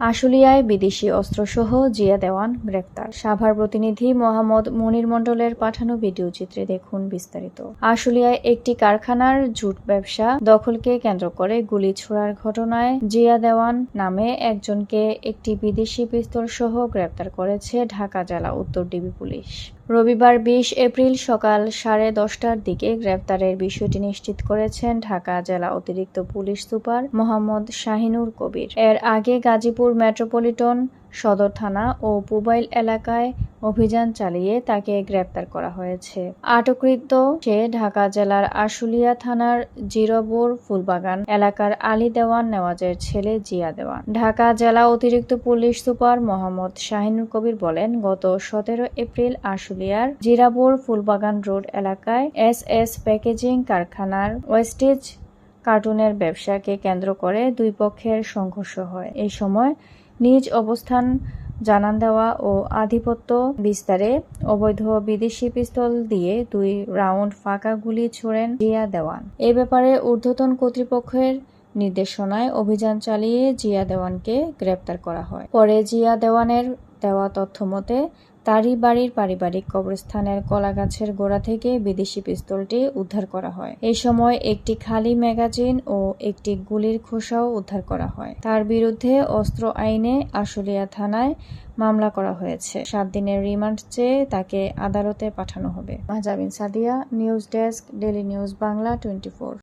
আশুলিয়ায় বিদেশি অস্ত্রসহ জিয়া দেওয়ান গ্রেফতার। সাভার প্রতিনিধি মোহাম্মদ মনির মণ্ডলের পাঠানো ভিডিও চিত্রে দেখুন বিস্তারিত। আশুলিয়ায় একটি কারখানার জুট ব্যবসা দখলকে কেন্দ্র করে গুলি ছোড়ার ঘটনায় জিয়া দেওয়ান নামে একজনকে একটি বিদেশি পিস্তল সহ গ্রেফতার করেছে ঢাকা জেলা উত্তর ডিবি পুলিশ। রবিবার ২০ এপ্রিল সকাল 10:30টার দিকে গ্রেফতারের বিষয়টি নিশ্চিত করেছেন ঢাকা জেলা অতিরিক্ত পুলিশ সুপার মোহাম্মদ শাহিনুর কবির। এর আগে গাজীপুর মেট্রোপলিটন সদর থানা ও পুবাইল এলাকায় অভিযান চালিয়ে তাকে গ্রেপ্তার করা হয়েছে। আটককৃত সে ঢাকা জেলার আশুলিয়া থানার জিরবর ফুলবাগান এলাকার আলী দেওয়ান নেওয়াজের ছেলে জিয়া দেওয়ান। ঢাকা জেলা অতিরিক্ত পুলিশ সুপার মোহাম্মদ শাহিনুর কবির বলেন, গত 17 এপ্রিল আশুলিয়ার জিরাবর ফুলবাগান রোড এলাকায় এস প্যাকেজিং কারখানার ওয়েস্টেজ কার্টুনের ব্যবসাকে কেন্দ্র করে দুই পক্ষের সংঘর্ষ হয়। এই সময় নিজ অবস্থান জানান দেওয়া ও আধিপত্য বিস্তারে অবৈধ বিদেশি পিস্তল দিয়ে 2 রাউন্ড ফাঁকা গুলি ছোড়েন জিয়া দেওয়ান। এ ব্যাপারে ঊর্ধ্বতন কর্তৃপক্ষের নির্দেশনায় অভিযান চালিয়ে জিয়া দেওয়ানকে গ্রেপ্তার করা হয়। পরে জিয়া দেওয়ানের দেওয়া তথ্য মতে তারই বাড়ির পারিবারিক কবরস্থানের কলাগাছের গোড়া থেকে বিদেশি পিস্তলটি উদ্ধার করা হয়। এই সময় একটি খালি ম্যাগাজিন ও একটি গুলির খোসাও উদ্ধার করা হয়। তার বিরুদ্ধে অস্ত্র আইনে আশুলিয়া থানায় মামলা করা হয়েছে। 7 দিনের রিমান্ড চেয়ে তাকে আদালতে পাঠানো হবে। Mahjabin Sadia, news desk, daily news Bangla 24।